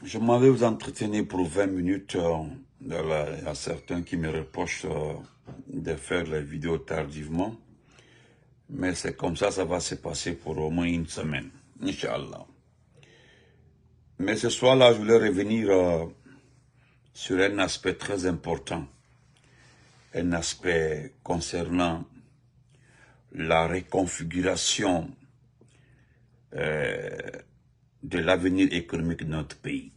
Je m'en vais vous entretenir pour 20 minutes. Il y a certains qui me reprochent de faire les vidéos tardivement. Mais c'est comme ça va se passer pour au moins une semaine. Inch'Allah. Mais ce soir-là, je voulais revenir sur un aspect très important. Un aspect concernant la reconfiguration de l'avenir économique de notre pays.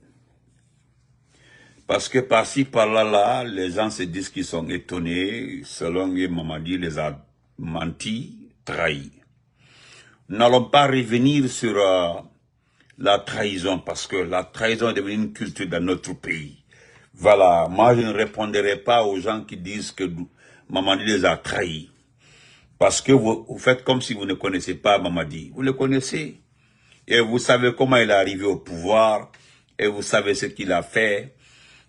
Parce que par-ci, par-là, les gens se disent qu'ils sont étonnés, selon Mamadi les a menti, trahis. Nous n'allons pas revenir sur la trahison, parce que la trahison est devenue une culture dans notre pays. Voilà, moi je ne répondrai pas aux gens qui disent que Mamadi les a trahis. Parce que vous faites comme si vous ne connaissez pas Mamadi. Vous le connaissez. Et vous savez comment il est arrivé au pouvoir. Et vous savez ce qu'il a fait.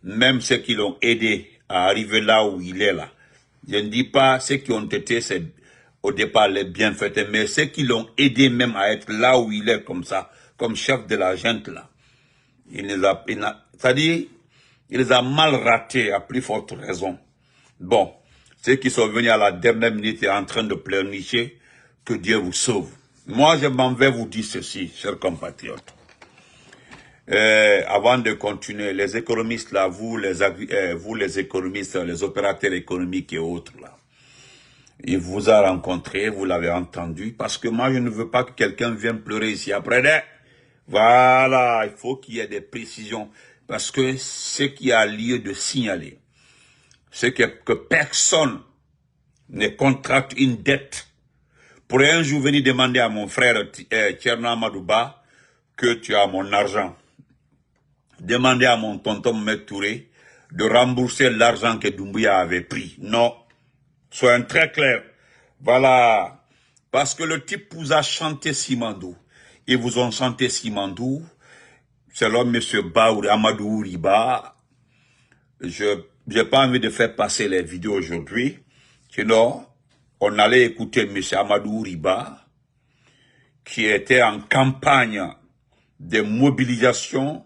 Même ceux qui l'ont aidé à arriver là où il est là. Je ne dis pas ceux qui ont été au départ les bienfaiteurs, mais ceux qui l'ont aidé même à être là où il est comme ça, comme chef de la junte là. C'est-à-dire, il les a mal ratés à plus forte raison. Bon, ceux qui sont venus à la dernière minute et en train de pleurnicher, que Dieu vous sauve. Moi, je m'en vais vous dire ceci, chers compatriotes. Avant de continuer, les économistes là, vous les économistes, les opérateurs économiques et autres là, il vous a rencontré, vous l'avez entendu, parce que moi je ne veux pas que quelqu'un vienne pleurer ici après. Voilà, il faut qu'il y ait des précisions, parce que ce qui a lieu de signaler, c'est que personne ne contracte une dette pour un jour venir demander à mon frère Tcherno Amadouba que tu as mon argent. Demander à mon tonton Mohamed Touré de rembourser l'argent que Doumbouya avait pris. Non. Soyons très clairs. Voilà. Parce que le type vous a chanté Simandou. Ils vous ont chanté Simandou. Selon M. Baouri, Amadou Riba. Je n'ai pas envie de faire passer les vidéos aujourd'hui. Sinon, on allait écouter M. Amadou Riba, qui était en campagne de mobilisation,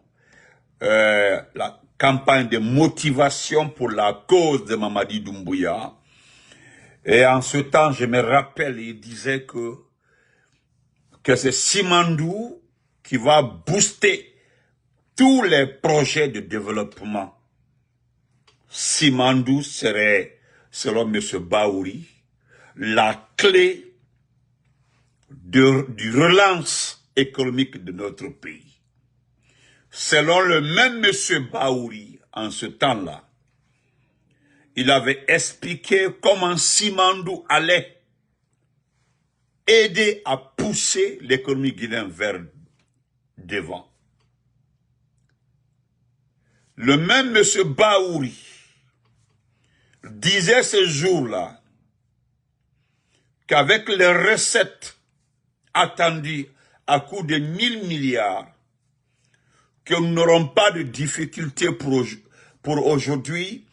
la campagne de motivation pour la cause de Mamadi Doumbouya. Et en ce temps, je me rappelle, il disait que c'est Simandou qui va booster tous les projets de développement. Simandou serait, selon M. Baouri, la clé du relance économique de notre pays. Selon le même M. Baouri, en ce temps-là, il avait expliqué comment Simandou allait aider à pousser l'économie guinéenne vers devant. Le même M. Baouri disait ce jour-là qu'avec les recettes attendues à coût de 1000 milliards, que nous n'aurons pas de difficultés pour aujourd'hui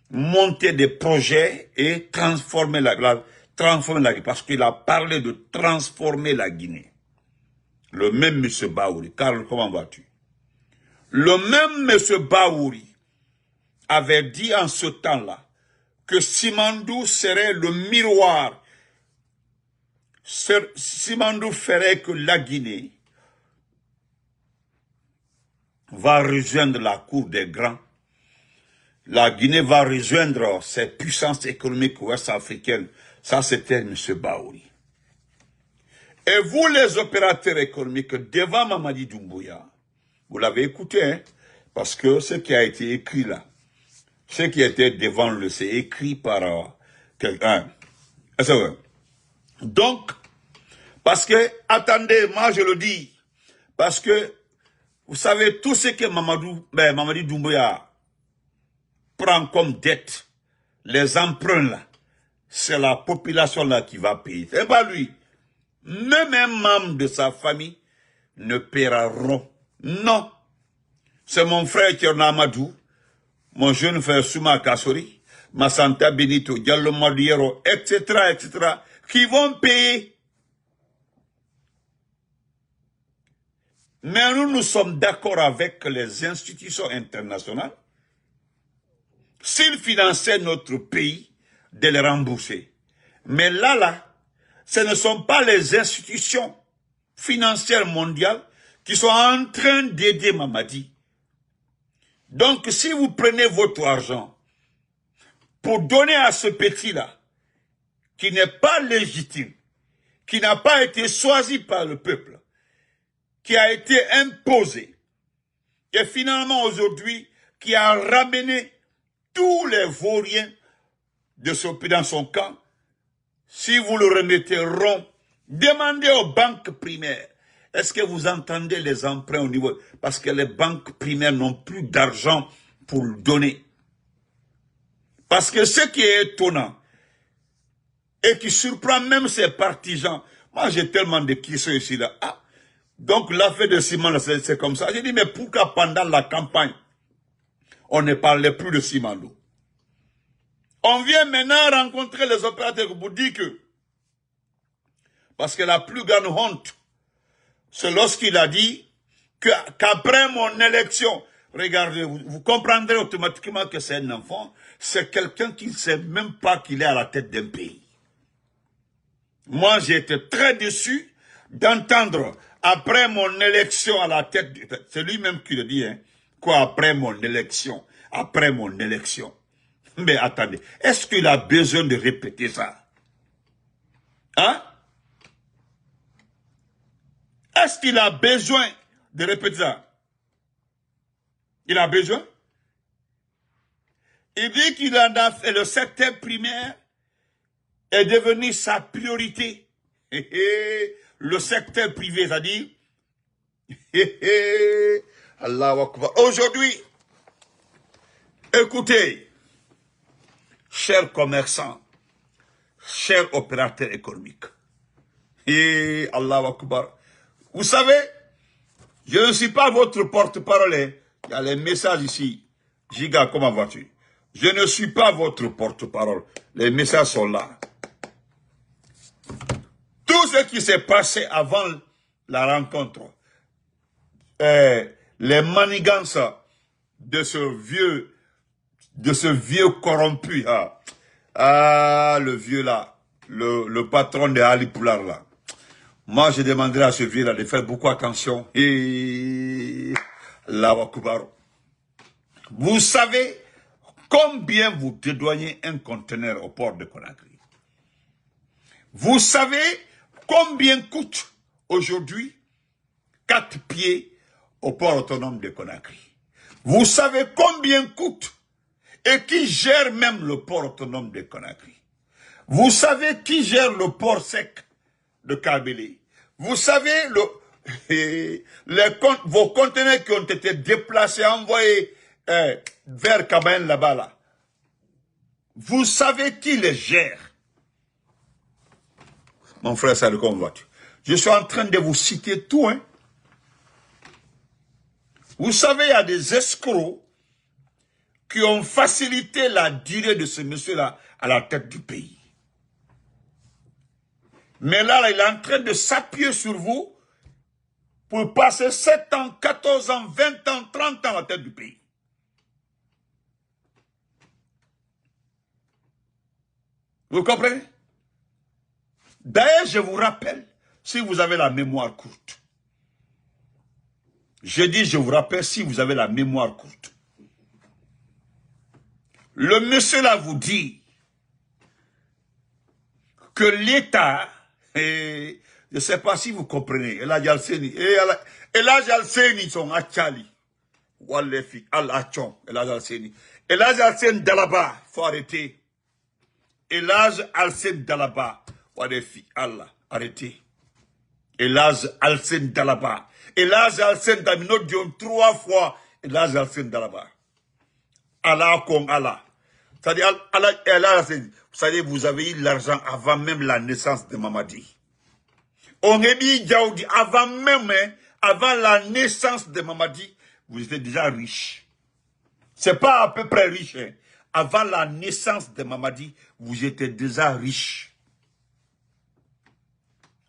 monter des projets et transformer la Guinée. Parce qu'il a parlé de transformer la Guinée. Le même M. Baouri. Karl, comment vas-tu? Le même M. Baouri avait dit en ce temps-là que Simandou serait le miroir. Simandou ferait que la Guinée va rejoindre la cour des grands. La Guinée va rejoindre ses puissances économiques ouest-africaines. Ça, c'était M. Baouri. Et vous, les opérateurs économiques, devant Mamadi Doumbouya, vous l'avez écouté, hein, parce que ce qui a été écrit là, ce qui était devant le, c'est écrit par quelqu'un. Donc, parce que, attendez, moi je le dis, parce que, vous savez, tout ce que Mamadi Doumbouya prend comme dette, les emprunts là, c'est la population là qui va payer. C'est pas lui. Même un membre de sa famille ne paiera rond. Non. C'est mon frère Tcherno Amadou, mon jeune frère Souma Kassori, Massanta Benito, Diallo Madiero, etc., qui vont payer. Mais nous sommes d'accord avec les institutions internationales. S'ils finançaient notre pays, de les rembourser. Mais là, ce ne sont pas les institutions financières mondiales qui sont en train d'aider Mamadi. Donc, si vous prenez votre argent pour donner à ce petit-là, qui n'est pas légitime, qui n'a pas été choisi par le peuple, qui a été imposé, et finalement aujourd'hui, qui a ramené tous les vauriens dans son camp, si vous le remettez rond, demandez aux banques primaires. Est-ce que vous entendez les emprunts au niveau? Parce que les banques primaires n'ont plus d'argent pour le donner. Parce que ce qui est étonnant, et qui surprend même ces partisans, moi j'ai tellement de questions ici là. Ah, donc l'affaire de ciment, c'est comme ça. J'ai dit, mais pourquoi pendant la campagne, on ne parlait plus de ciment d'eau? On vient maintenant rencontrer les opérateurs pour dire que, parce que la plus grande honte, c'est lorsqu'il a dit qu'après mon élection, regardez, vous comprendrez automatiquement que c'est un enfant, c'est quelqu'un qui ne sait même pas qu'il est à la tête d'un pays. Moi, j'ai été très déçu d'entendre, après mon élection à la tête, c'est lui-même qui le dit, hein, quoi, après mon élection, après mon élection. Mais attendez, est-ce qu'il a besoin de répéter ça? Hein? Est-ce qu'il a besoin de répéter ça? Il a besoin? Il dit qu'il en a fait le secteur primaire est devenu sa priorité. Le secteur privé, c'est-à-dire, Allahu Akbar. Aujourd'hui, écoutez, chers commerçants, chers opérateurs économiques, et Allahu Akbar. Vous savez, je ne suis pas votre porte-parole. Il y a les messages ici. Giga, comment vas-tu? Je ne suis pas votre porte-parole. Les messages sont là. Tout ce qui s'est passé avant la rencontre, les manigances de ce vieux corrompu, le vieux là, le patron de Ali Poular là. Moi, je demanderai à ce vieux là de faire beaucoup attention. Et Allahu Akbar. Vous savez combien vous dédouanez un conteneur au port de Conakry? Vous savez combien coûte aujourd'hui 4 pieds au port autonome de Conakry? Vous savez combien coûte et qui gère même le port autonome de Conakry? Vous savez qui gère le port sec de Kabylie? Vous savez vos conteneurs qui ont été déplacés, envoyés vers Kabaïn là-bas là. Vous savez qui les gère? Mon frère, ça le combat. Je suis en train de vous citer tout, hein. Vous savez, il y a des escrocs qui ont facilité la durée de ce monsieur-là à la tête du pays. Mais là, il est en train de s'appuyer sur vous pour passer 7 ans, 14 ans, 20 ans, 30 ans à la tête du pays. Vous comprenez? D'ailleurs, je vous rappelle, si vous avez la mémoire courte, je dis, je vous rappelle, si vous avez la mémoire courte, le monsieur là vous dit que l'État, je ne sais pas si vous comprenez, et là, Jalseni sont à Tchali, Walefi, Al-Achon, et là, Jalseni. Et là, Jalseni Dalaba, il faut arrêter. Et là, Alsen Dalaba, Walefi, Allah, arrêtez. Et là, Alsen Dalaba. Et là, Alsen Damino Dion 3 fois, et là, Alsen Dalaba. Allah Kong Allah. C'est-à-dire, Allah, vous savez, vous avez eu l'argent avant même la naissance de Mamadi. On est dit, Djaoudi, avant même, hein, avant la naissance de Mamadi, vous étiez déjà riche. C'est pas à peu près riche, hein. Avant la naissance de Mamadi, vous étiez déjà riche.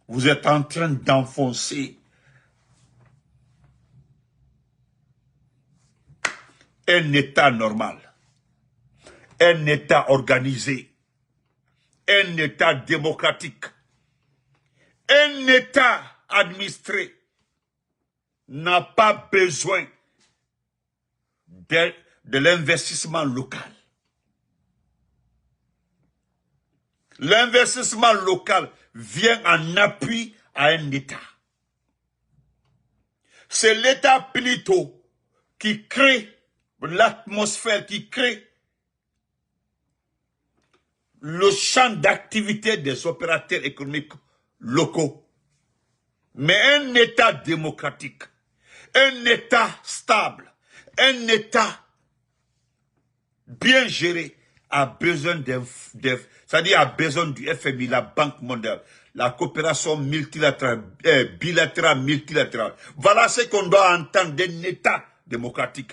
Vous êtes en train d'enfoncer un État normal, un État organisé, un État démocratique, un État administré n'a pas besoin de l'investissement local. L'investissement local vient en appui à un État. C'est l'État plutôt qui crée l'atmosphère, qui crée le champ d'activité des opérateurs économiques locaux. Mais un État démocratique, un État stable, un État bien géré a besoin c'est-à-dire a besoin du FMI, la Banque mondiale, la coopération multilatérale, bilatérale, multilatérale. Voilà ce qu'on doit entendre d'un État démocratique.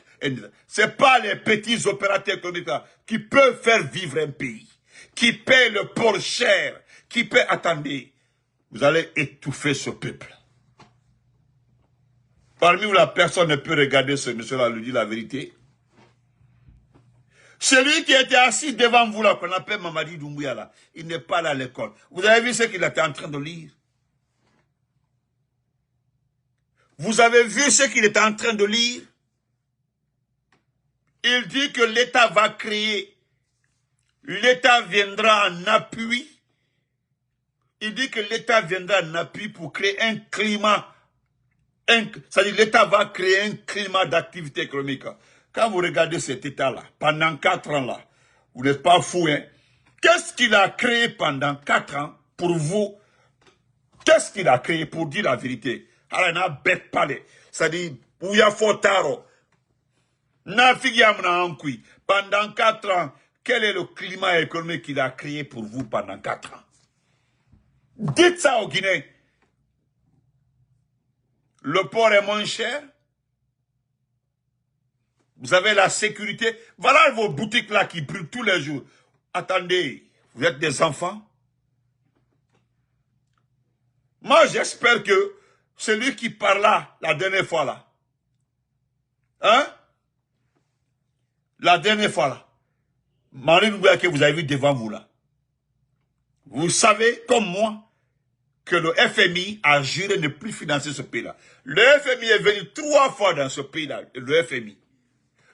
Ce n'est pas les petits opérateurs économiques qui peuvent faire vivre un pays, qui paient le port cher, qui paient, attendez, vous allez étouffer ce peuple. Parmi vous, la personne ne peut regarder ce monsieur-là, lui dire la vérité. Celui qui était assis devant vous, là, qu'on appelle Mamadi Doumbouya, là, il n'est pas là à l'école. Vous avez vu ce qu'il était en train de lire? Vous avez vu ce qu'il était en train de lire? Il dit que l'État va créer, l'État viendra en appui. Il dit que l'État viendra en appui pour créer un climat, c'est-à-dire l'État va créer un climat d'activité économique. Quand vous regardez cet État-là, pendant 4 ans là, vous n'êtes pas fou, hein? Qu'est-ce qu'il a créé pendant 4 ans pour vous? Qu'est-ce qu'il a créé pour dire la vérité? Alors, il n'a bête palais. C'est-à-dire, Ouya Fotaro, pendant 4 ans, quel est le climat économique qu'il a créé pour vous pendant 4 ans? Dites ça aux Guinéens. Le port est moins cher. Vous avez la sécurité. Voilà vos boutiques là qui brûlent tous les jours. Attendez, vous êtes des enfants? Moi, j'espère que celui qui parla la dernière fois là, hein? La dernière fois là, Marine Bouya que vous avez vu devant vous là, vous savez comme moi que le FMI a juré de ne plus financer ce pays-là. Le FMI est venu 3 fois dans ce pays-là, le FMI.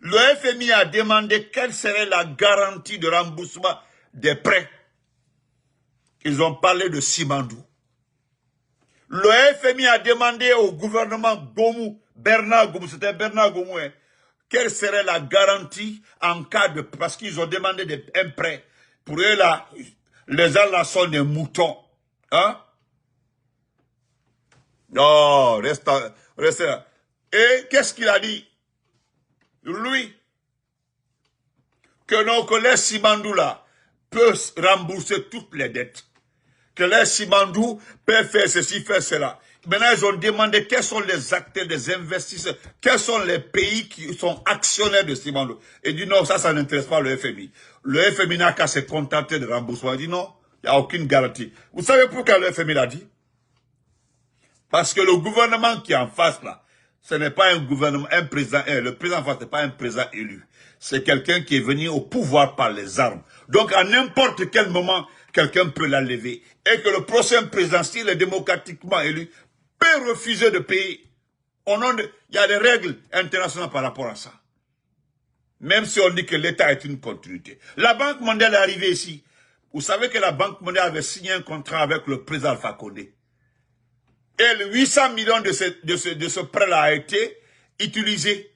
Le FMI a demandé quelle serait la garantie de remboursement des prêts. Ils ont parlé de Simandou. Le FMI a demandé au gouvernement Gomou, Bernard Gomou, c'était Bernard Gomou, hein, quelle serait la garantie en cas de... Parce qu'ils ont demandé un prêt. Pour eux là, les gens sont des moutons. Hein? Non, reste là. Et qu'est-ce qu'il a dit? Lui, que les Simandou là peut rembourser toutes les dettes. Que les Simandou peut faire ceci, faire cela. Maintenant, ils ont demandé quels sont les acteurs, les investisseurs, quels sont les pays qui sont actionnaires de Simandou. Et dit non, ça n'intéresse pas le FMI. Le FMI n'a qu'à se contenter de remboursement. Il dit non, il n'y a aucune garantie. Vous savez pourquoi le FMI l'a dit? Parce que le gouvernement qui est en face là, ce n'est pas un gouvernement, un président, le président en face n'est pas un président élu. C'est quelqu'un qui est venu au pouvoir par les armes. Donc à n'importe quel moment, quelqu'un peut l'enlever. Et que le prochain président, s'il est démocratiquement élu, peut refuser de payer. Il y a des règles internationales par rapport à ça. Même si on dit que l'État est une continuité. La Banque mondiale est arrivée ici. Vous savez que la Banque mondiale avait signé un contrat avec le président Alpha Condé. Et les 800 millions de ce prêt-là a été utilisé.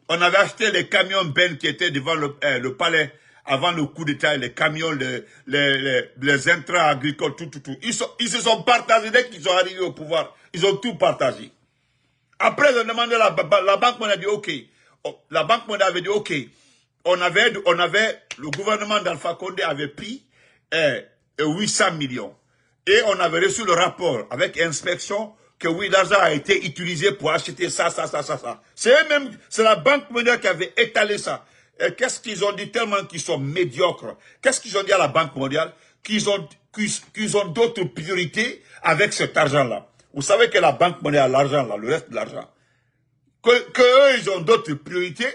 On avait acheté les camions Ben qui étaient devant le palais avant le coup d'État, les camions, les intrants agricoles, tout. Ils se sont partagés dès qu'ils sont arrivés au pouvoir. Ils ont tout partagé. Après, ils ont demandé la Banque mondiale a dit OK. La Banque mondiale avait dit OK. Le gouvernement d'Alpha Condé avait pris 800 millions. Et on avait reçu le rapport avec inspection que oui, l'argent a été utilisé pour acheter ça. C'est la Banque mondiale qui avait étalé ça. Et qu'est-ce qu'ils ont dit tellement qu'ils sont médiocres? Qu'est-ce qu'ils ont dit à la Banque mondiale? Qu'ils ont d'autres priorités avec cet argent-là. Vous savez que la Banque mondiale a l'argent là, le reste de l'argent. Eux, ils ont d'autres priorités,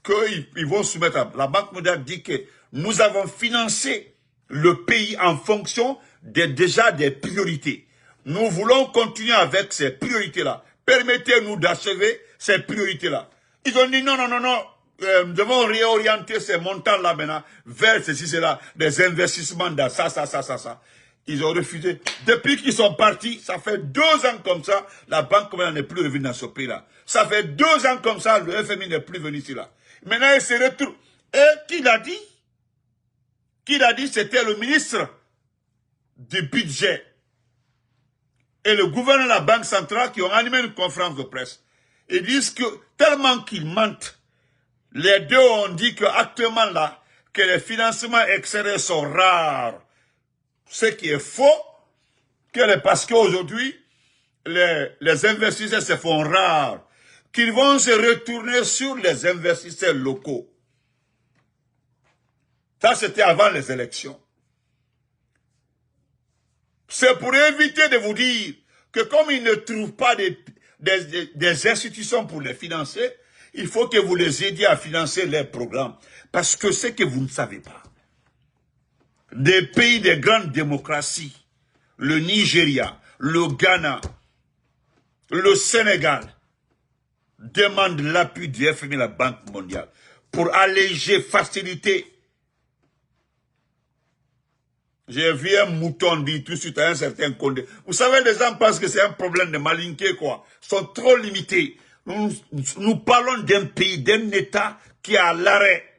qu'ils vont soumettre. La Banque mondiale dit que nous avons financé le pays en fonction déjà des priorités. Nous voulons continuer avec ces priorités-là. Permettez-nous d'achever ces priorités-là. Ils ont dit non, non, non, non. Nous devons réorienter ces montants-là maintenant vers ceci, cela, des investissements dans ça, ça, ça, ça, ça. Ils ont refusé. Depuis qu'ils sont partis, ça fait 2 ans comme ça, la Banque mondiale n'est plus revenue dans ce pays-là. Ça fait 2 ans comme ça, le FMI n'est plus venu ici là. Maintenant, il se retrouve. Et qui l'a dit? Qui l'a dit? C'était le ministre du budget et le gouverneur de la Banque centrale qui ont animé une conférence de presse. Ils disent que tellement qu'ils mentent, les deux ont dit qu'actuellement là, que les financements extérieurs sont rares. Ce qui est faux, parce qu'aujourd'hui, les investisseurs se font rares, qu'ils vont se retourner sur les investisseurs locaux. Ça, c'était avant les élections. C'est pour éviter de vous dire que comme ils ne trouvent pas des institutions pour les financer, il faut que vous les aidiez à financer leurs programmes. Parce que c'est que vous ne savez pas. Des pays de grandes démocraties, le Nigeria, le Ghana, le Sénégal, demandent l'appui du FMI, la Banque mondiale, pour alléger, faciliter. J'ai vu un mouton dire tout de suite à un certain Condé. Vous savez, les gens pensent que c'est un problème de malinqué, quoi. Ils sont trop limités. Nous parlons d'un pays, d'un État qui est à l'arrêt.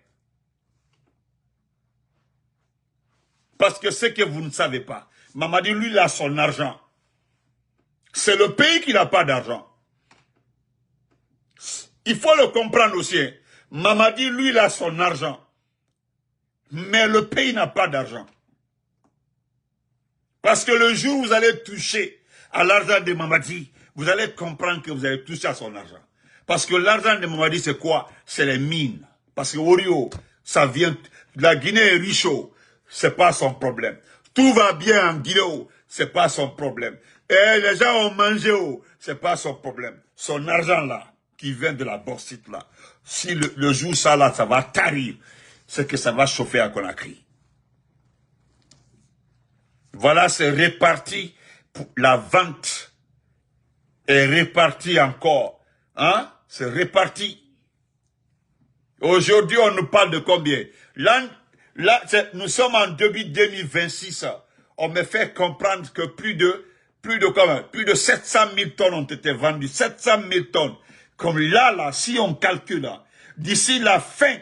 Parce que ce que vous ne savez pas, Mamadi, lui, il a son argent. C'est le pays qui n'a pas d'argent. Il faut le comprendre aussi. Mamadi, lui, il a son argent. Mais le pays n'a pas d'argent. Parce que le jour où vous allez toucher à l'argent de Mamadi, vous allez comprendre que vous allez toucher à son argent. Parce que l'argent de Mamadi, c'est quoi? C'est les mines. Parce que Orio, ça vient... La Guinée est riche, c'est pas son problème. Tout va bien en Guinée, c'est pas son problème. Et les gens ont mangé, c'est pas son problème. Son argent là, qui vient de la bauxite là, si le jour ça là, ça va tarir, c'est que ça va chauffer à Conakry. Voilà, c'est réparti, la vente est répartie encore. Hein? C'est réparti. Aujourd'hui, on nous parle de combien? Là, nous sommes en début 2026. On me fait comprendre que plus de 700 000 tonnes ont été vendues. 700 000 tonnes. Comme là, si on calcule, d'ici la fin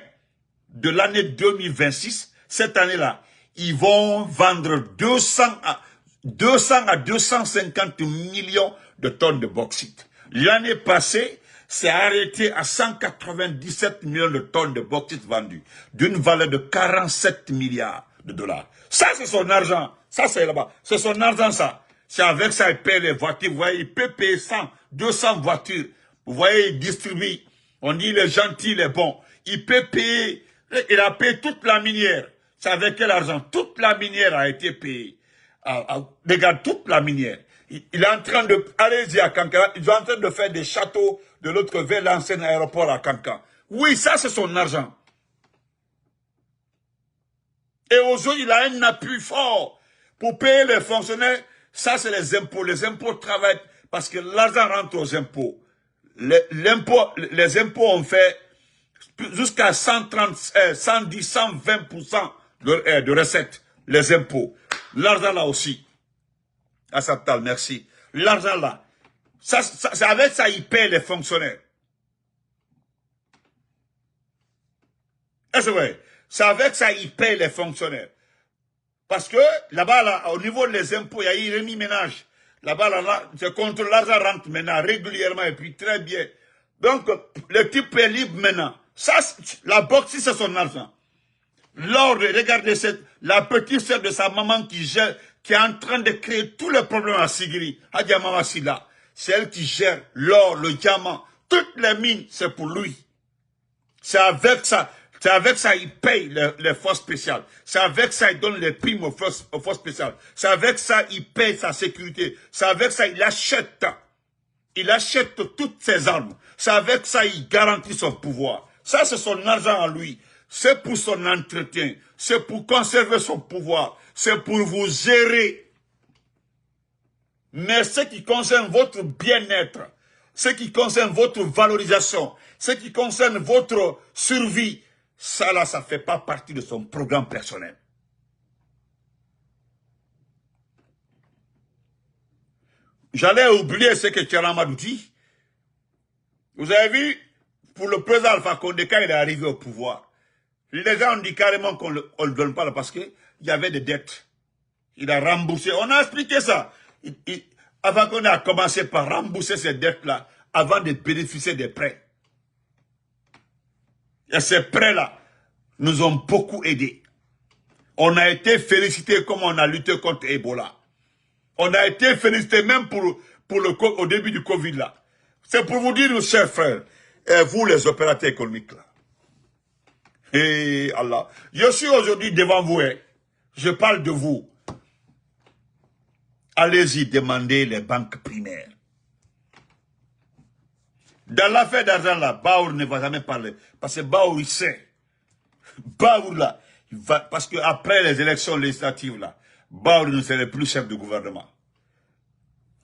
de l'année 2026, cette année-là, ils vont vendre 200 à 250 millions de tonnes de bauxite. L'année passée, c'est arrêté à 197 millions de tonnes de bauxite vendues, d'une valeur de 47 milliards de dollars. Ça, c'est son argent. Ça, c'est là-bas. C'est son argent, ça. C'est avec ça qu'il paye les voitures. Vous voyez, il peut payer 100, 200 voitures. Vous voyez, il distribue. On dit les gentils, les bons. Il peut payer. Il a payé toute la minière. C'est avec quel argent? Toute la minière a été payée. Regarde, toute la minière. Il est en train de... Allez-y à Kankan. Ils sont en train de faire des châteaux de l'autre côté, l'ancien aéroport à Kankan. Oui, ça, c'est son argent. Et aujourd'hui, il a un appui fort pour payer les fonctionnaires. Ça, c'est les impôts. Les impôts travaillent parce que l'argent rentre aux impôts. Les impôts ont fait jusqu'à 130, 110, 120% de recettes. Les impôts. L'argent là aussi. Assatal, merci. L'argent là. C'est avec ça ils paient les fonctionnaires. C'est vrai. C'est avec ça ils payent les fonctionnaires. Parce que là-bas, là, au niveau des impôts, il y a eu remis ménage. Là-bas, là, c'est contre l'argent rentre maintenant régulièrement et puis très bien. Donc, le type est libre maintenant. Ça, la boxe, c'est son argent. Lors de, regardez la petite sœur de sa maman qui est en train de créer tous les problèmes à Sigiri, à Diamama Silla. C'est elle qui gère l'or, le diamant, toutes les mines, c'est pour lui. C'est avec ça il paye les forces spéciales. C'est avec ça il donne les primes aux forces spéciales. C'est avec ça il paye sa sécurité. C'est avec ça il achète toutes ses armes. C'est avec ça il garantit son pouvoir. Ça, c'est son argent à lui. C'est pour son entretien. C'est pour conserver son pouvoir. C'est pour vous gérer. Mais ce qui concerne votre bien-être, ce qui concerne votre valorisation, ce qui concerne votre survie, ça là, ça ne fait pas partie de son programme personnel. J'allais oublier ce que Tchalamadou dit. Vous avez vu, pour le président Alpha Condé, quand il est arrivé au pouvoir, les gens ont dit carrément qu'on ne le donne pas là parce qu'il y avait des dettes. Il a remboursé. On a expliqué ça. Avant qu'on a commencé par rembourser ces dettes-là, avant de bénéficier des prêts. Et ces prêts-là nous ont beaucoup aidés. On a été félicités comme on a lutté contre Ebola. On a été félicité même au début du Covid là. C'est pour vous dire, chers frères, et vous les opérateurs économiques là. Et Allah, je suis aujourd'hui devant vous, hein. Je parle de vous. Allez-y demander les banques primaires. Dans l'affaire d'argent là, Baour ne va jamais parler. Parce que Baour il sait. Baour là, parce qu'après les élections législatives là, Baour ne serait plus chef de gouvernement.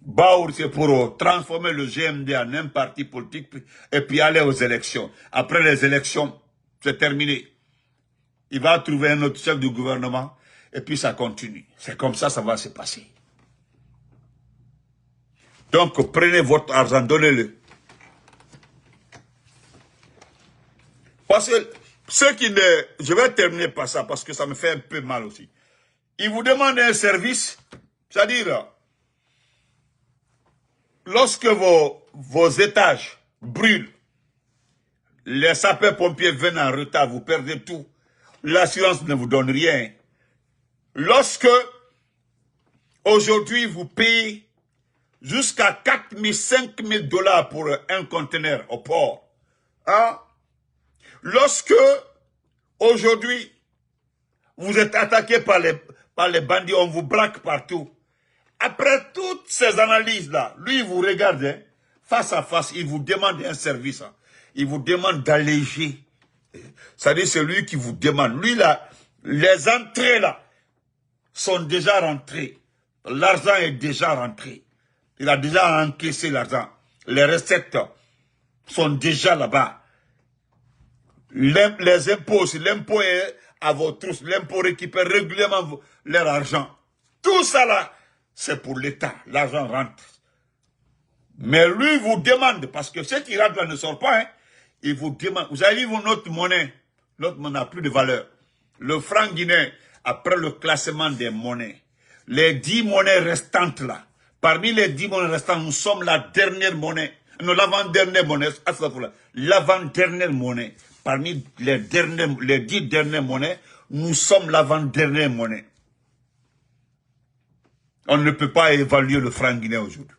Baour, c'est pour transformer le GMD en un parti politique et puis aller aux élections. Après les élections, c'est terminé. Il va trouver un autre chef de gouvernement et puis ça continue. C'est comme ça, ça va se passer. Donc, prenez votre argent, donnez-le. Parce que ceux qui ne... Je vais terminer par ça parce que ça me fait un peu mal aussi. Ils vous demandent un service, c'est-à-dire... Lorsque vos étages brûlent, les sapeurs-pompiers viennent en retard, vous perdez tout. L'assurance ne vous donne rien. Lorsque, aujourd'hui, vous payez jusqu'à 4 000, 5 000 $ pour un conteneur au port. Hein? Lorsque, aujourd'hui, vous êtes attaqué par les bandits, on vous braque partout. Après toutes ces analyses-là, lui, il vous regarde, hein, face à face, il vous demande un service. Hein. Il vous demande d'alléger. C'est-à-dire, c'est lui qui vous demande. Lui, là, les entrées, là, sont déjà rentrées. L'argent est déjà rentré. Il a déjà encaissé l'argent. Les recettes sont déjà là-bas. Les impôts, si l'impôt est à vos trousses, l'impôt récupère régulièrement leur argent. Tout ça, là, c'est pour l'État. L'argent rentre. Mais lui vous demande, parce que ce qui rentre là ne sort pas, hein, il vous demande. Vous avez vu notre monnaie n'a plus de valeur. Le franc guinéen, après le classement des monnaies, les 10 monnaies restantes là, parmi les 10 monnaies restantes, nous sommes la dernière monnaie, non, l'avant-dernière monnaie, l'avant-dernière monnaie, parmi les 10 dernières monnaies, nous sommes l'avant-dernière monnaie. On ne peut pas évaluer le franc guinéen aujourd'hui.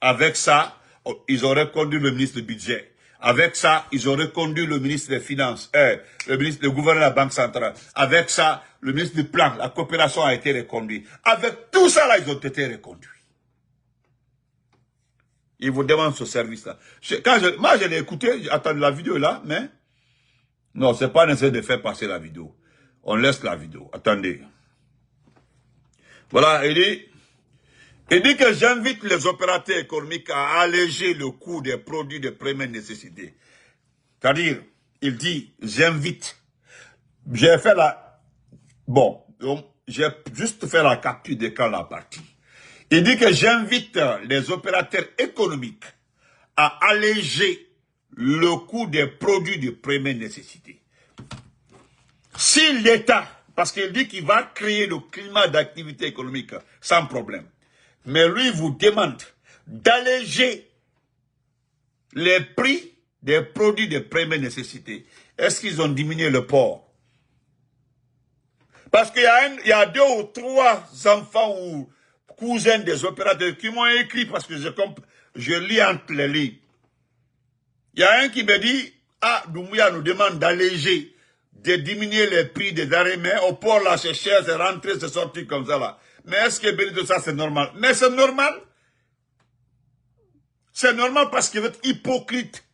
Avec ça, ils auraient conduit le ministre du budget. Avec ça, ils auraient conduit le ministre des Finances, le gouverneur de la Banque centrale. Avec ça, le ministre du Plan, la coopération a été reconduite. Avec tout ça, là, ils ont été reconduits. Ils vous demandent ce service-là. Moi, je l'ai écouté, j'attends la vidéo là, mais... Non, c'est pas nécessaire de faire passer la vidéo. On laisse la vidéo. Attendez. Voilà, il dit que j'invite les opérateurs économiques à alléger le coût des produits de première nécessité. C'est-à-dire, il dit, j'invite. J'ai fait j'ai juste fait la capture d'écran la partie. Il dit que j'invite les opérateurs économiques à alléger le coût des produits de première nécessité. Si l'État, parce qu'il dit qu'il va créer le climat d'activité économique sans problème, mais lui vous demande d'alléger les prix des produits de première nécessité. Est-ce qu'ils ont diminué le port? Parce qu'il y a 2 ou 3 enfants ou cousins des opérateurs qui m'ont écrit parce que je lis entre les lignes. Il y a un qui me dit, Doumbouya nous demande d'alléger, de diminuer les prix des arrêts, mais au port là c'est cher, c'est rentré, c'est sorti comme ça là. Mais est-ce que Benito ça c'est normal? Mais c'est normal. C'est normal parce qu'il veut être hypocrite.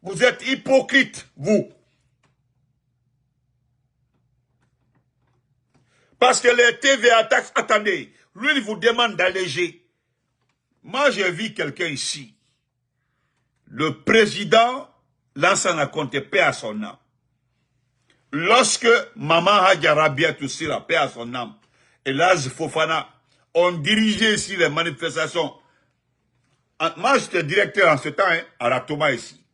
Vous êtes hypocrite, vous. Parce que les TVA taxes, attendez, lui, il vous demande d'alléger. Moi, j'ai vu quelqu'un ici. Le président Lansana Conté, paix à son âme. Lorsque Maman Hadjarabia Toussira, paix à son âme, et Laz Fofana ont dirigé ici les manifestations. Moi, j'étais directeur en ce temps, hein, à Ratoma ici.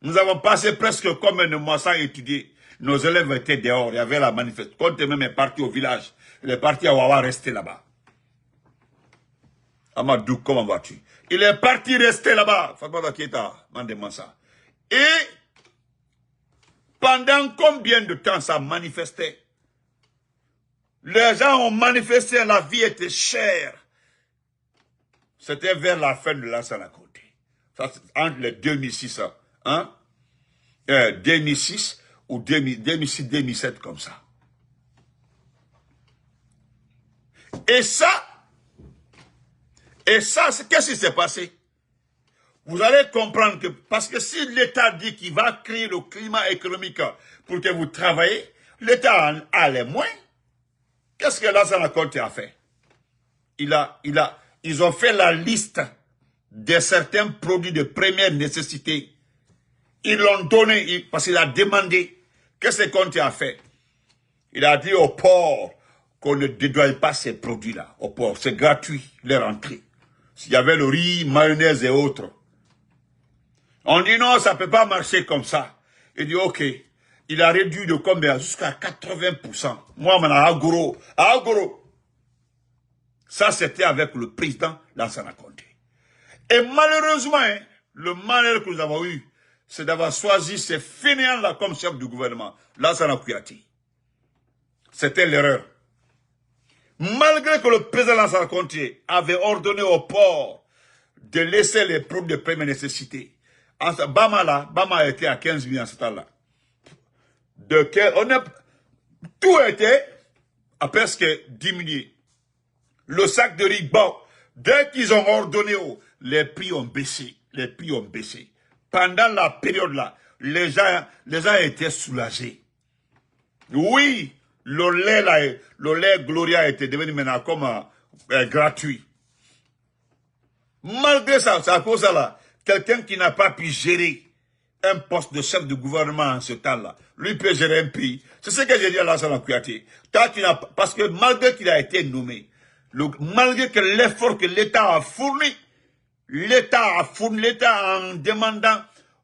Nous avons passé presque comme un mois sans étudier. Nos élèves étaient dehors, il y avait la manifestation. Quand même est parti au village, il est parti à Wawa rester là-bas. Amadou, comment vas-tu? Il est parti rester là-bas. Fatma Kieta, demande ça. Et pendant combien de temps ça manifestait? Les gens ont manifesté, la vie était chère. C'était vers la fin de Lansana Conté. Ça, entre les 2006, hein? 2006 ou 2006-2007 comme ça. Et ça, qu'est-ce qui s'est passé? Vous allez comprendre que, parce que si l'État dit qu'il va créer le climat économique pour que vous travaillez, l'État a les moyens. Qu'est-ce que Lansana Conté a fait? Ils ont fait la liste de certains produits de première nécessité. Ils l'ont donné, parce qu'il a demandé. Qu'est-ce que Conté a fait? Il a dit au port qu'on ne dédoie pas ces produits-là. Au port, c'est gratuit, leur entrée. S'il y avait le riz, mayonnaise et autres. On dit non, ça ne peut pas marcher comme ça. Il dit ok. Il a réduit de combien? Jusqu'à 80%. Moi, mon agro. Ça, c'était avec le président Lansana Conté. Et malheureusement, hein, le malheur que nous avons eu, c'est d'avoir choisi ces fainéants-là comme chef du gouvernement. Lansana Kouyaté. C'était l'erreur. Malgré que le président Lansana Conté avait ordonné au port de laisser les produits de première nécessité. Bama était à 15 millions à ce temps-là. Tout était à presque diminué. Le sac de riz, bon, dès qu'ils ont ordonné, les prix ont baissé. Les prix ont baissé. Pendant la période-là, les gens étaient soulagés. Oui, le lait Gloria était devenu maintenant comme gratuit. Malgré ça, c'est à cause de ça, quelqu'un qui n'a pas pu gérer un poste de chef de gouvernement en ce temps-là, lui peut gérer un pays. C'est ce que j'ai dit à Lansana Kouyaté. Parce que malgré qu'il a été nommé, malgré que l'effort que l'État a fourni, l'État en demandant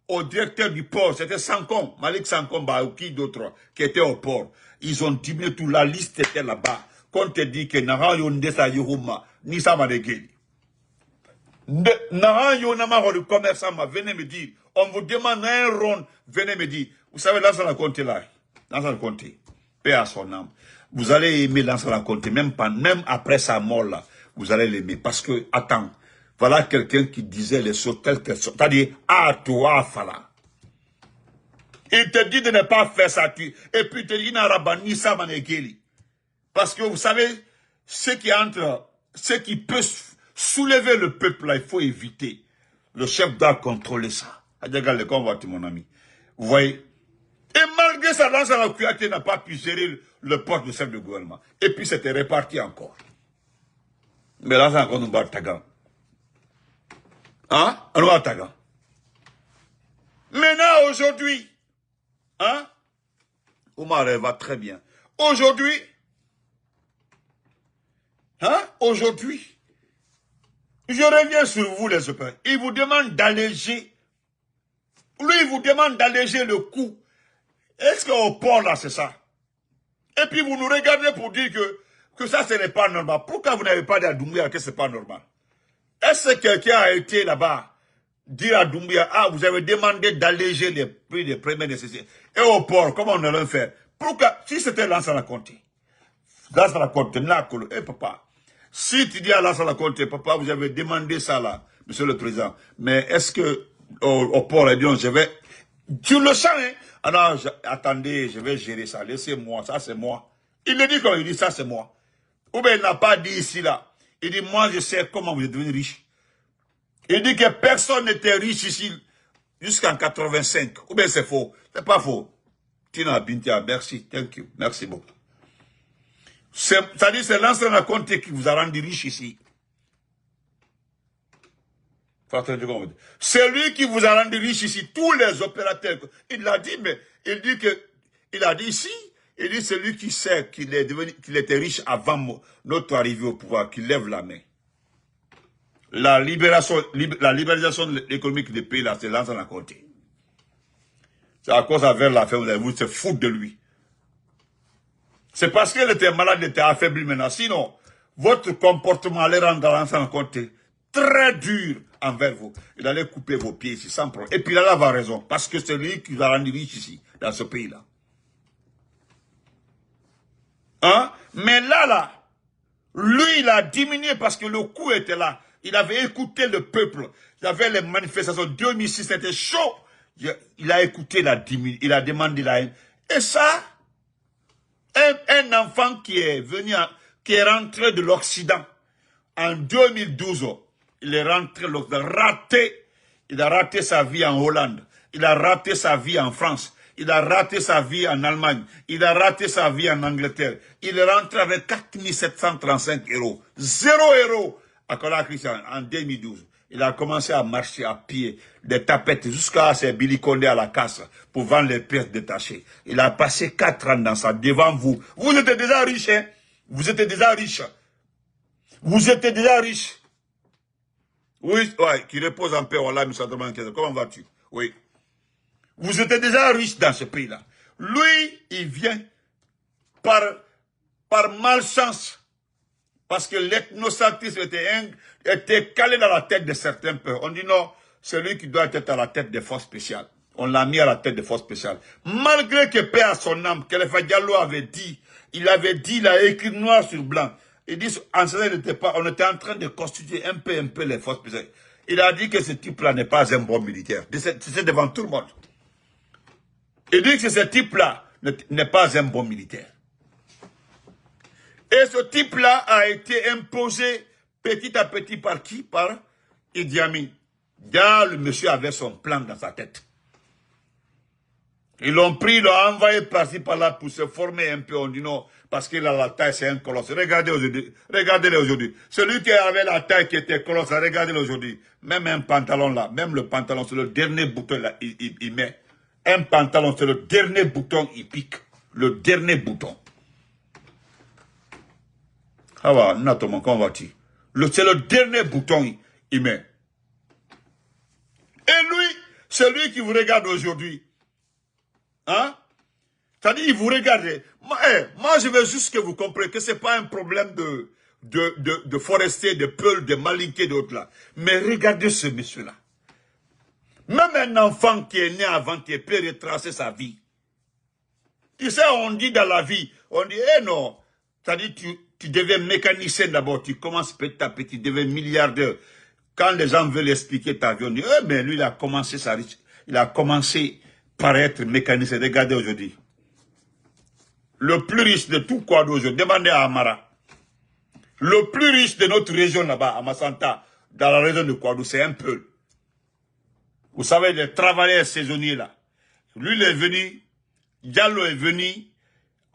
au directeur du port, c'était Sankom, Malik Sankom, ou qui d'autre, qui était au port. Ils ont diminué tout, la liste était là-bas. Quand on te dit que Nara Yondesa Yohuma, ni ça m'a dégueulé. Nara Yonama, le commerçant, venez me dire, on vous demande un rond, venez me dire, vous savez, Lansana Conté là, Lansana Conté, paix à son âme. Vous allez aimer Lansana Conté, même après sa mort là, vous allez l'aimer. Parce que, attends, voilà quelqu'un qui disait les choses telles qu'elles sont. C'est-à-dire, toi, fala. Il te dit de ne pas faire ça, et puis il te dit, ni ça, manegeli. Parce que vous savez, ce qui peut soulever le peuple là, il faut éviter. Le chef doit contrôler ça. Regarde le convoi, mon ami. Vous voyez? Et malgré ça, Lansana Kouyaté n'a pas pu gérer le poste de chef de gouvernement. Et puis c'était réparti encore. Mais là, c'est encore nous bat Tagan. Hein? On va Tagan. Maintenant, aujourd'hui, hein? Oumar va très bien. Aujourd'hui, hein? Aujourd'hui, je reviens sur vous les opérateurs. Il vous demande d'alléger. Lui, il vous demande d'alléger le coût. Est-ce qu'au port là, c'est ça? Et puis vous nous regardez pour dire que ça, ce n'est pas normal. Pourquoi vous n'avez pas dit à Doumbouya que ce n'est pas normal? Est-ce que quelqu'un a été là-bas, dire à Doumbouya, ah, vous avez demandé d'alléger les prix des premières nécessités. Et au port, comment on allait le faire? Pourquoi? Si c'était Lansana Conté. Lansana Conté, papa. Si tu dis à Lansana Conté, papa, vous avez demandé ça là, monsieur le président, mais est-ce que au port, eh bien, je vais... Tu le sens, hein? Alors, attendez, je vais gérer ça, laissez-moi, ça c'est moi. Il le dit comme il dit, ça c'est moi. Ou bien il n'a pas dit ici là. Il dit, moi je sais comment vous êtes devenu riche. Il dit que personne n'était riche ici Jusqu'en 85. Ou bien c'est faux. C'est pas faux. Tina Bintia, merci. Thank you. Merci beaucoup. C'est-à-dire c'est l'ancien Conté qui vous a rendu riche ici. C'est lui qui vous a rendu riche ici. Tous les opérateurs. Il l'a dit, mais il dit que, il a dit ici, il dit c'est lui qui sait qu'il était riche avant notre arrivée au pouvoir, qu'il lève la main. La libéralisation économique des pays, là, c'est l'ancien Conté. C'est à cause vers la fin, vous allez vous se foutre de lui. C'est parce qu'il était malade, il était affaibli maintenant. Sinon, votre comportement allait rendre l'ancien Conté très dur envers vous. Il allait couper vos pieds ici sans problème. Et puis il allait avoir raison. Parce que c'est lui qui vous a rendu riche ici, dans ce pays-là. Hein? Mais là, lui, il a diminué parce que le coup était là. Il avait écouté le peuple. Il y avait les manifestations. 2006, c'était chaud. Il a écouté, il a demandé la haine. Et ça, un enfant qui est rentré de l'Occident en 2012, il est rentré de l'Occident, il a raté sa vie en Hollande, il a raté sa vie en France, il a raté sa vie en Allemagne, il a raté sa vie en Angleterre. Il est rentré avec 4735 euros. 0 euros à Conakry en 2012. Il a commencé à marcher à pied, des tapettes, jusqu'à ses Billy Condé à la casse pour vendre les pièces détachées. Il a passé 4 ans dans ça, devant vous. Vous êtes déjà riche, hein? Vous êtes déjà riche. Vous êtes déjà riche. Oui, ouais, qui repose en paix, voilà, M. Comment vas-tu? Oui. Vous êtes déjà riche dans ce pays-là. Lui, il vient par malchance. Parce que l'ethnocentrisme était calé dans la tête de certains peuples. On dit non, c'est lui qui doit être à la tête des forces spéciales. On l'a mis à la tête des forces spéciales. Malgré que paix à son âme, Khalifa Diallo avait dit, il a écrit noir sur blanc. Il dit, on était en train de constituer un peu les forces spéciales. Il a dit que ce type-là n'est pas un bon militaire. C'est devant tout le monde. Il dit que ce type-là n'est pas un bon militaire. Et ce type-là a été imposé petit à petit par qui? Par Idi Amin. Là, le monsieur avait son plan dans sa tête. Ils l'ont pris, ils l'ont envoyé par-ci, par-là pour se former un peu. On dit non, parce qu'il a la taille, c'est un colosse. Regardez aujourd'hui. Regardez-le aujourd'hui. Celui qui avait la taille qui était colosse, regardez-le aujourd'hui. Même un pantalon là, même le pantalon, c'est le dernier bouton là, il met. Un pantalon, c'est le dernier bouton, il pique. Le dernier bouton. Ah ouais, Nathalie, comment vas-tu? C'est le dernier bouton, il met. Et lui, c'est lui qui vous regarde aujourd'hui. Hein? C'est-à-dire, il vous regarde. Moi, je veux juste que vous compreniez que ce n'est pas un problème de forestier, de peul, de malinqué, d'autres là. Mais regardez ce monsieur-là. Même un enfant qui est né avant, qui peut retracer sa vie. Tu sais, on dit dans la vie, on dit, non. C'est-à-dire, tu deviens mécanicien d'abord, tu commences petit à petit, tu deviens milliardaire. Quand les gens veulent expliquer ta vie, on dit, mais lui, il a commencé par être mécanicien. Regardez aujourd'hui. Le plus riche de tout Kouadou aujourd'hui, demandez à Amara. Le plus riche de notre région là-bas, à Massanta, dans la région de Kouadou, c'est un peu. Vous savez, les travailleurs saisonniers là. Lui, il est venu, Diallo est venu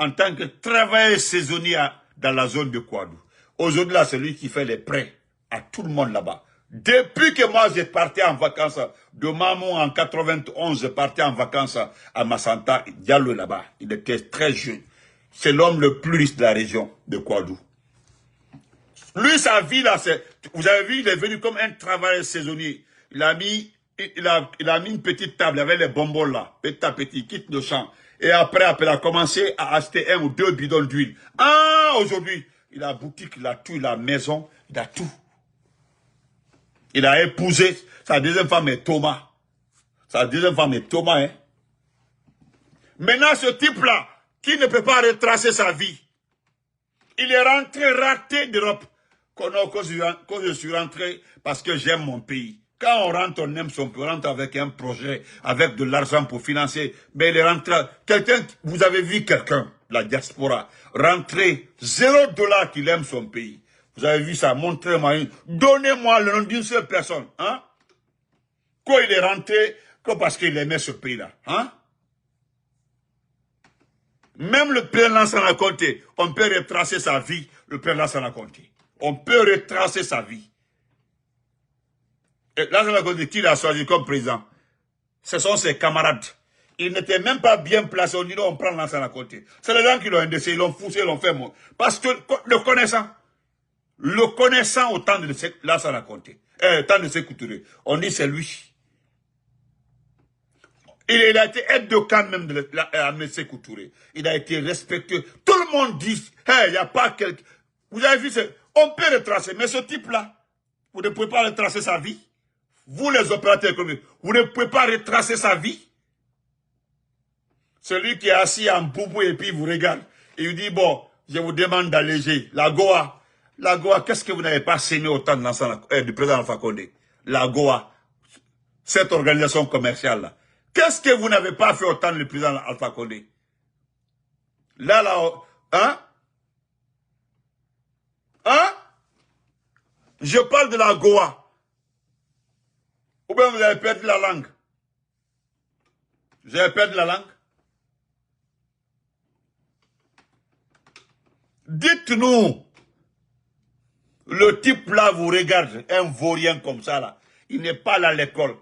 en tant que travailleur saisonnier dans la zone de Kouadou. Aujourd'hui, là, c'est lui qui fait les prêts à tout le monde là-bas. Depuis que moi, j'ai parti en vacances de Mamou en 91, j'ai parti en vacances à Massanta, Diallo là-bas. Il était très jeune. C'est l'homme le plus riche de la région de Kouadou. Lui, sa vie, là, vous avez vu, il est venu comme un travailleur saisonnier. Il a mis une petite table avec les bonbons là, petit à petit, il quitte le champ. Et après, il a commencé à acheter 1 ou 2 bidons d'huile. Ah, aujourd'hui, il a boutique, il a tout, il a maison, il a tout. Il a épousé, sa deuxième femme est Thomas. Sa deuxième femme est Thomas, hein. Maintenant, ce type-là, qui ne peut pas retracer sa vie, il est rentré raté d'Europe. Quand je suis rentré parce que j'aime mon pays. Quand on rentre, on aime son pays, on rentre avec un projet, avec de l'argent pour financer. Mais il est rentré, vous avez vu quelqu'un, la diaspora, rentrer $0 qu'il aime son pays. Vous avez vu ça, montrez-moi, donnez-moi le nom d'une seule personne. Hein? Quand il est rentré, que parce qu'il aimait ce pays-là. Hein? Même le père Lansana Conté, on peut retracer sa vie, le père Lansana Conté. On peut retracer sa vie. Et Lansana Conté, qui l'a choisi comme président? Ce sont ses camarades. Il n'était même pas bien placé. On dit non, on prend Lansana Conté. C'est les gens qui l'ont indexé, ils l'ont foussé, ils l'ont fait mort. Parce que le connaissant autant de Lansana Conté, autant de ses couturiers, on dit c'est lui. Il a été aide de camp même de M. Coutouré. Il a été respecté. Tout le monde dit, il n'y a pas quelqu'un. Vous avez vu, on peut retracer, mais ce type-là, vous ne pouvez pas retracer sa vie. Vous, les opérateurs économiques, vous ne pouvez pas retracer sa vie. Celui qui est assis en boubou et puis vous regarde. Et il dit, bon, je vous demande d'alléger. La Goa, qu'est-ce que vous n'avez pas sémé autant du président Alpha Condé? La Goa, cette organisation commerciale-là. Qu'est-ce que vous n'avez pas fait autant le président Alpha Condé? Là, hein? Hein? Je parle de la Goa. Ou bien vous avez perdu la langue? Vous avez perdu la langue? Dites-nous, le type là vous regarde, un vaurien comme ça là, il n'est pas là à l'école.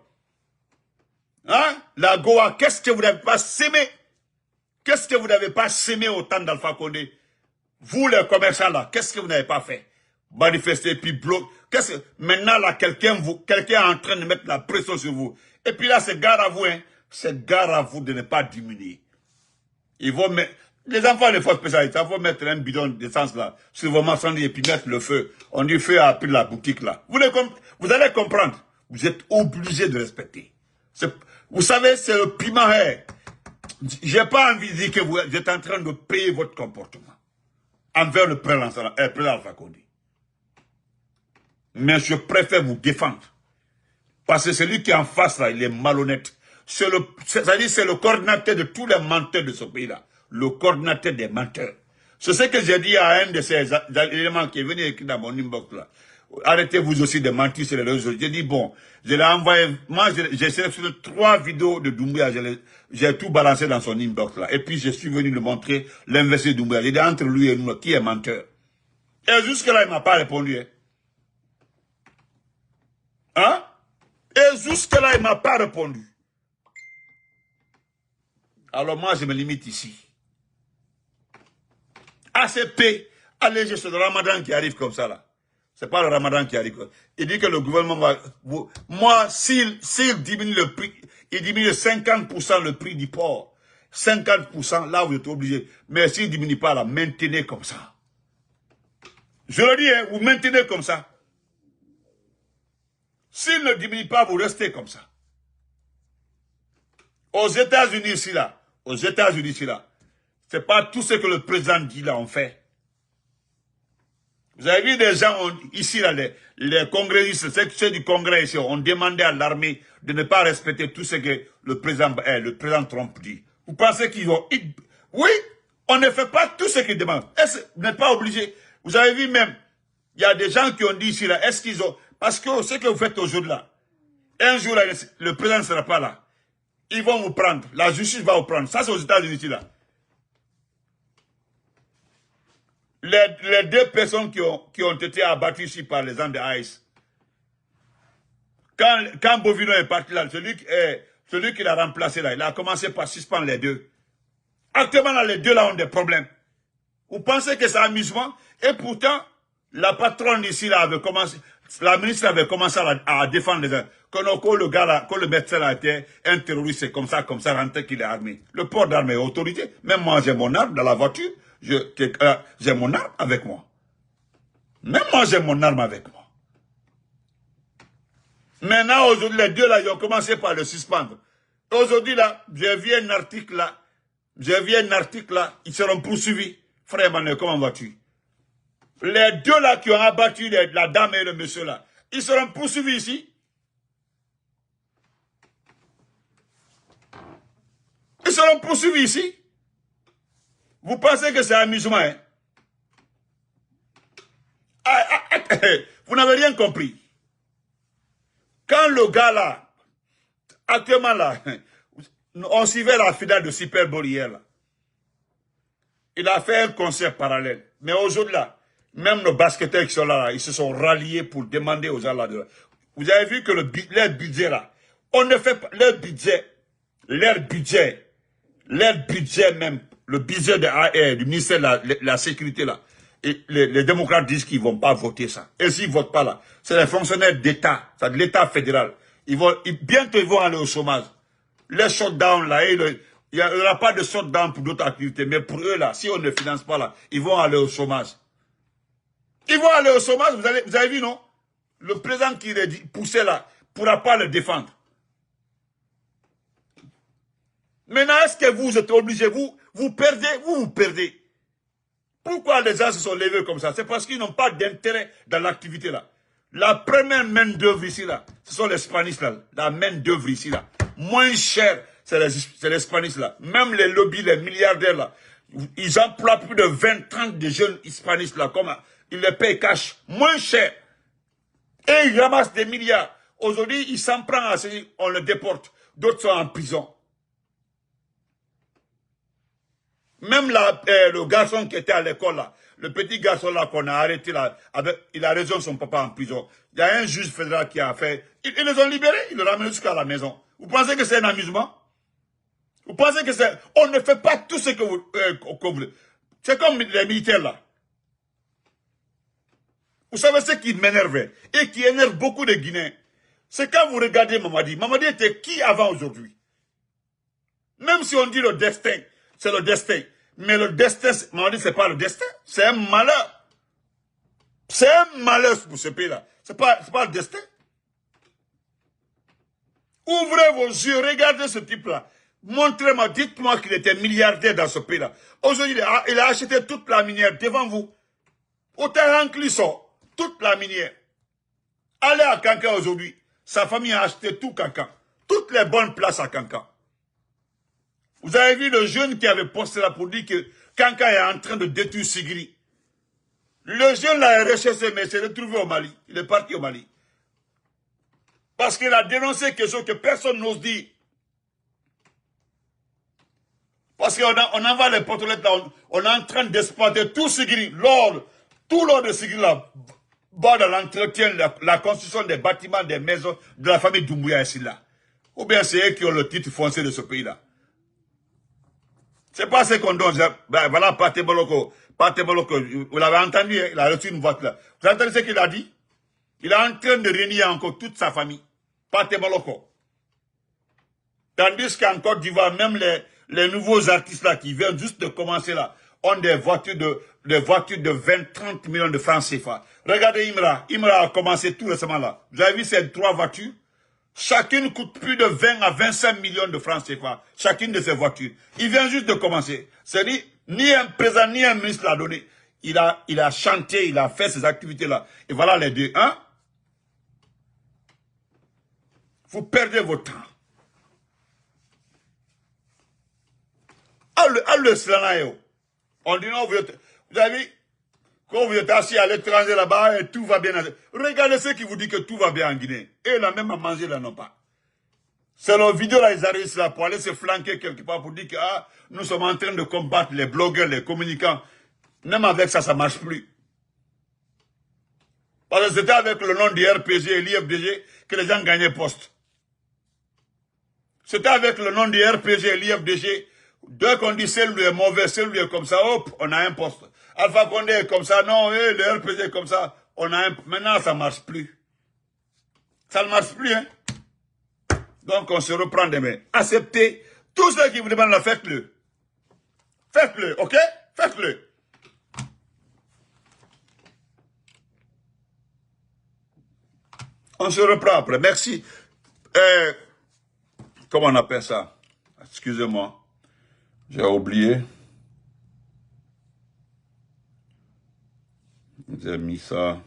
Hein? La Goa, qu'est-ce que vous n'avez pas sémé? Qu'est-ce que vous n'avez pas sémé au temps d'Alpha Condé? Vous les commerçants là, qu'est-ce que vous n'avez pas fait? Manifester puis bloquer. Maintenant là, quelqu'un est en train de mettre la pression sur vous. Et puis là, c'est gare à vous, hein. C'est gare à vous de ne pas diminuer. Ils vont mettre, les enfants de force spécialistes, il faut mettre un bidon d'essence là, sur vos marchandises et puis mettre le feu. On dit feu à la boutique là. Vous allez comprendre. Vous êtes obligés de respecter. Vous savez, c'est le piment. J'ai pas envie de dire que vous êtes en train de payer votre comportement envers le président Alpha Condé. Mais je préfère vous défendre. Parce que celui qui est en face là, il est malhonnête. C'est-à-dire c'est le coordinateur de tous les menteurs de ce pays-là. Le coordinateur des menteurs. C'est ce que j'ai dit à un de ces éléments qui est venu écrire dans mon inbox là. Arrêtez-vous aussi de mentir sur les réseaux. J'ai dit bon, je l'ai envoyé, moi j'ai sélectionné 3 vidéos de Doumbouya, j'ai tout balancé dans son inbox là. Et puis je suis venu lui montrer l'investi de Doumbouya. J'ai dit entre lui et nous, qui est menteur? Et jusque-là, il ne m'a pas répondu. Hein? Et jusque-là, il ne m'a pas répondu. Alors moi, je me limite ici. ACP, allégé, c'est le ramadan qui arrive comme ça là. C'est pas le ramadan qui arrive. Il dit que le gouvernement va... Moi, s'il diminue le prix, il diminue de 50% le prix du porc. 50%, là vous êtes obligé. Mais s'il ne diminue pas là, maintenez comme ça. Je le dis, hein, vous maintenez comme ça. S'il ne diminue pas, vous restez comme ça. Aux États-Unis ici là, c'est pas tout ce que le président dit là, on fait. Vous avez vu des gens ici là, les congressistes, ceux du congrès ici, ont demandé à l'armée de ne pas respecter tout ce que le président Trump dit. Vous pensez qu'ils ont... Oui, on ne fait pas tout ce qu'ils demandent. Vous n'êtes pas obligé. Vous avez vu même, il y a des gens qui ont dit ici là, est-ce qu'ils ont... Parce que ce que vous faites aujourd'hui là, un jour là, le président ne sera pas là. Ils vont vous prendre. La justice va vous prendre. Ça, c'est aux États-Unis ici là. Les 2 personnes qui ont été abattues ici par les gens de ICE. Quand Bovino est parti là, celui qui l'a remplacé là, il a commencé par suspendre les 2. Actuellement, là, les 2 là ont des problèmes. Vous pensez que c'est amusement? Et pourtant, la patronne ici là avait commencé, la ministre avait commencé à défendre les gens. Quand le gars là, quand le médecin là était un terroriste, c'est comme ça, rentre qu'il est armé. Le port d'armes est autorité. Même moi, j'ai mon arme dans la voiture. J'ai mon arme avec moi. Même moi, j'ai mon arme avec moi. Maintenant, aujourd'hui, les 2 là, ils ont commencé par le suspendre. Aujourd'hui, là, j'ai vu un article là, ils seront poursuivis. Frère Emmanuel, comment vas-tu? Les 2 là qui ont abattu la dame et le monsieur là, ils seront poursuivis ici. Ils seront poursuivis ici. Vous pensez que c'est amusement, hein? Vous n'avez rien compris. Quand le gars là, Actuellement, là, on suivait la finale de Super Bowl hier, là. Il a fait un concert parallèle. Mais aujourd'hui, là, même nos basketteurs qui sont là, ils se sont ralliés pour demander aux gens là. Vous avez vu que leur budget, là, on ne fait pas leur budget même, le budget du ministère de la Sécurité, là. Et les démocrates disent qu'ils ne vont pas voter ça. Et s'ils ne votent pas là, c'est les fonctionnaires d'État, c'est de l'État fédéral. Bientôt, ils vont aller au chômage. Les shutdowns, là, il n'y aura pas de shutdown pour d'autres activités. Mais pour eux, là, si on ne finance pas, là, ils vont aller au chômage. Ils vont aller au chômage, vous avez vu, non? Le président qui les poussait là, ne pourra pas le défendre. Maintenant, est-ce que vous êtes obligés, vous perdez. Pourquoi les gens se sont levés comme ça? C'est parce qu'ils n'ont pas d'intérêt dans l'activité là. La première main d'œuvre ici là, ce sont les Hispanistes là. La main d'œuvre ici là. Moins cher, c'est les Hispanistes là. Même les lobbies, les milliardaires là, ils emploient plus de 20-30 de jeunes Hispanistes là. Comme ils les payent cash. Moins cher. Et ils ramassent des milliards. Aujourd'hui, ils s'en prennent à ceux, on le déporte. D'autres sont en prison. Même le garçon qui était à l'école là, le petit garçon là qu'on a arrêté là, il a raison son papa en prison. Il y a un juge fédéral qui a fait, ils les ont libérés, ils le ramènent jusqu'à la maison. Vous pensez que c'est un amusement? Vous pensez que c'est, on ne fait pas tout ce que vous voulez. C'est comme les militaires là. Vous savez ce qui m'énervait et qui énerve beaucoup de Guinéens. C'est quand vous regardez Mamadi. Mamadi était qui avant aujourd'hui? Même si on dit le destin, c'est le destin. Mais le destin, Mamadi, c'est pas le destin. C'est un malheur. C'est un malheur pour ce pays-là. C'est pas le destin. Ouvrez vos yeux, regardez ce type-là. Montrez-moi, dites-moi qu'il était milliardaire dans ce pays-là. Aujourd'hui, il a acheté toute la minière devant vous. Autant Clisson, toute la minière. Allez à Kankan aujourd'hui. Sa famille a acheté tout Kankan. Toutes les bonnes places à Kankan. Vous avez vu le jeune qui avait posté là pour dire que Kankan est en train de détruire Sigiri. Le jeune l'a recherché, mais s'est retrouvé au Mali. Il est parti au Mali. Parce qu'il a dénoncé quelque chose que personne n'ose dire. Parce qu'on envoie les portelettes là, on est en train d'exploiter tout Sigiri, tout l'or de Sigiri là, va dans l'entretien, la construction des bâtiments, des maisons de la famille Doumbouya ici là. Ou bien c'est eux qui ont le titre foncier de ce pays-là. C'est pas ce qu'on donne. Ben, voilà, Pate Boloko, vous l'avez entendu, hein, il a reçu une vote là. Vous avez entendu ce qu'il a dit? Il est en train de réunir encore toute sa famille. Pate Boloko. Tandis qu'en Côte d'Ivoire, même les nouveaux artistes là qui viennent juste de commencer là, ont des voitures de 20-30 millions de francs CFA. Regardez Imra. Imra a commencé tout récemment là. Vous avez vu ces 3 voitures? Chacune coûte plus de 20 à 25 millions de francs CFA. Chacune de ces voitures. Il vient juste de commencer. C'est-à-dire, ni un président, ni un ministre l'a donné. Il a chanté, il a fait ces activités-là. Et voilà les deux. Hein? Vous perdez votre temps. On dit non, vous avez vu, quand vous êtes assis à l'étranger là-bas et tout va bien. Regardez ceux qui vous disent que tout va bien en Guinée. Et là même à manger là non pas. C'est leur vidéo là, ils arrivent là pour aller se flanquer quelque part pour dire que nous sommes en train de combattre les blogueurs, les communicants. Même avec ça, ça ne marche plus. Parce que c'était avec le nom du RPG et l'IFDG que les gens gagnaient poste. C'était avec le nom du RPG et l'IFDG. Dès qu'on dit celui est mauvais, celui est comme ça, hop, on a un poste. Alpha Condé est comme ça, non, le RPG est comme ça, on a un... Maintenant, ça ne marche plus. Ça ne marche plus, hein. Donc, on se reprend demain. Acceptez. Tous ceux qui vous demandent là, faites-le. Faites-le, ok? Faites-le. On se reprend après. Merci. Comment on appelle ça? Excusez-moi. J'ai oublié. J'ai mis ça.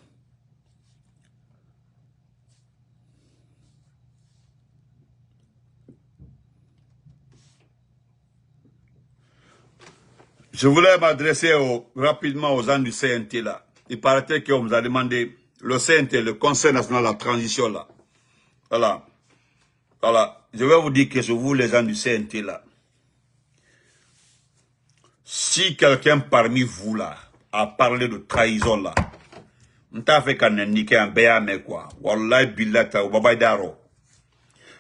Je voulais m'adresser rapidement aux gens du CNT là. Il paraît qu'on vous a demandé, le CNT, le Conseil national de la transition là. Voilà. je vais vous dire que c'est vous les gens du CNT là. Si quelqu'un parmi vous là a parlé de trahison là, on t'a fait qu'on ait niqué un béa mais quoi. Wallahi billah ta babay daro.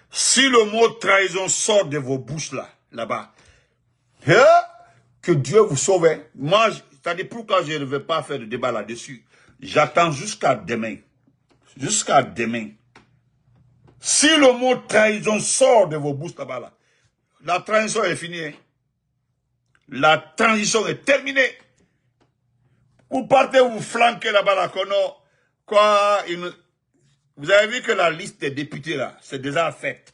Si le mot trahison sort de vos bouches là, là-bas, que Dieu vous sauve. Moi, c'est-à-dire pourquoi je ne vais pas faire de débat là-dessus. J'attends jusqu'à demain. Jusqu'à demain. Si le mot trahison sort de vos bouches là-bas, là, la transition est finie. Hein. La transition est terminée. Vous partez, vous flanquez là-bas, là, quoi, vous avez vu que la liste des députés, là, c'est déjà faite.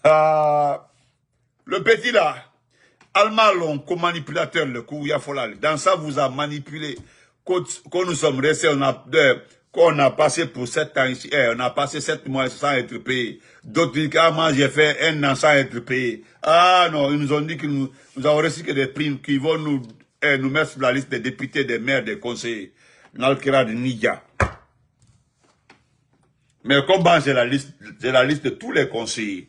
Le petit, là, Almalon, comme manipulateur, le coup, dans ça, vous a manipulé. Quand nous sommes restés, qu'on a passé pour 7 ans ici, on a passé 7 mois sans être payé. D'autres disent, moi, j'ai fait 1 an sans être payé. Ah non, ils nous ont dit que nous avons reçu que des primes qui vont nous mettre sur la liste des députés, des maires, des conseillers. Nalkira de Nidia. Mais comment j'ai la liste de tous les conseillers.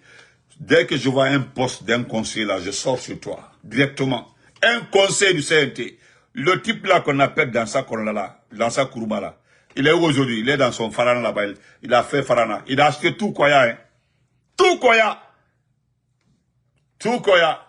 Dès que je vois un poste d'un conseiller là, je sors sur toi, directement. Un conseiller du CNT. Le type là qu'on appelle dans sa Kourouma là, il est où aujourd'hui? Il est dans son Farana là-bas, il a fait Farana. Il a acheté tout Koya, hein. Tout Koya. Tout Koya.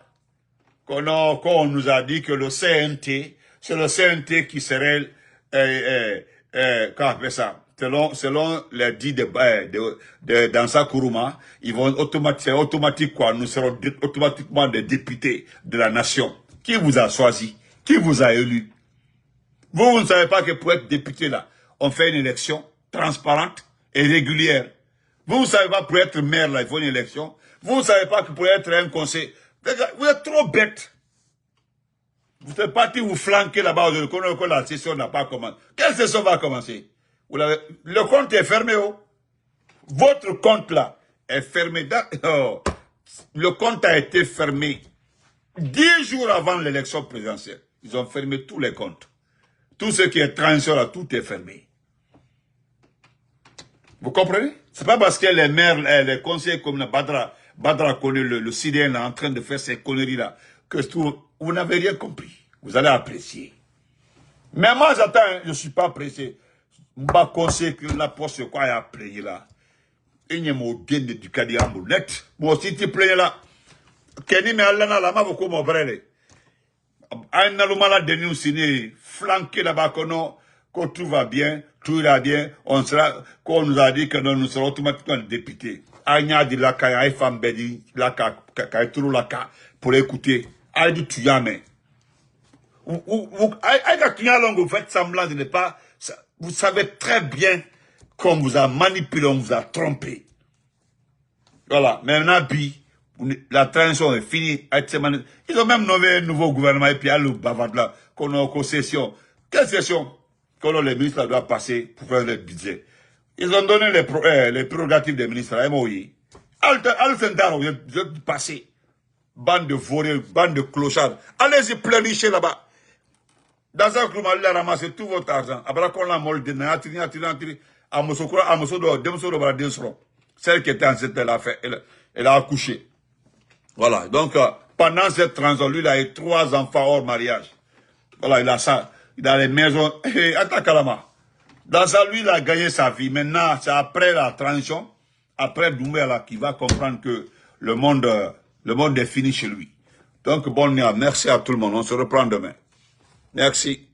Quand on nous a dit que le CNT, c'est le CNT qui serait, comment on appelle ça? Selon les dits de Dansa Kourouma, ils vont c'est automatique quoi, nous serons automatiquement des députés de la nation. Qui vous a choisi? Qui vous a élu? Vous ne savez pas que pour être député là, on fait une élection transparente et régulière. Vous ne savez pas pour être maire là, il faut une élection. Vous ne savez pas que pour être un conseiller, vous êtes trop bête. Vous êtes parti vous flanquer là-bas, quand la session n'a pas commencé. Quelle session va commencer? Le compte est fermé. Oh. Votre compte là est fermé. Oh. Le compte a été fermé 10 jours avant l'élection présidentielle. Ils ont fermé tous les comptes. Tout ce qui est transition là, tout est fermé. Vous comprenez? C'est pas parce que les maires, les conseillers comme Badra connaît le CDN là, en train de faire ces conneries là, que vous n'avez rien compris. Vous allez apprécier. Mais moi j'attends, je ne suis pas pressé. Je conseille que la poste quoi a playé là. Il y a mon bien du Kadiambo net. Moi aussi tu plais là. Kenny mais Allah n'a la main beaucoup mon frère. Un alumala de nous signé flanqué là-bas quand tout va bien, tout ira bien, on nous a dit que nous serons automatiquement députés. Anya dit la kaya et femme bedi la kaya tout la ka pour écouter. Aïe dit tu y as mais. Vous faites semblant de ne pas. Vous savez très bien qu'on vous a manipulé, on vous a trompé. Voilà. Maintenant, la transition est finie. Ils ont même nommé un nouveau gouvernement et puis à le bavard là, qu'on a en session. Quelle session? Quand les ministres doivent passer pour faire le budget. Ils ont donné les prérogatives des ministres à MOI. Al-Sendaro, vous êtes passé. Bande de volés, bande de clochards. Allez-y pleurnicher là-bas. Dans un club, il a ramassé tout votre argent. Après qu'on l'a molde, celle qui était enceinte, elle a accouché. Voilà. Donc, pendant cette transition, lui, il a eu 3 enfants hors mariage. Voilà, il a ça. Il a les maisons. Attends, Kalama. Dans ça, lui, il a gagné sa vie. Maintenant, c'est après la transition, après Doumbé, là, qu'il va comprendre que le monde est fini chez lui. Donc, bonne nuit. Merci à tout le monde. On se reprend demain. Merci.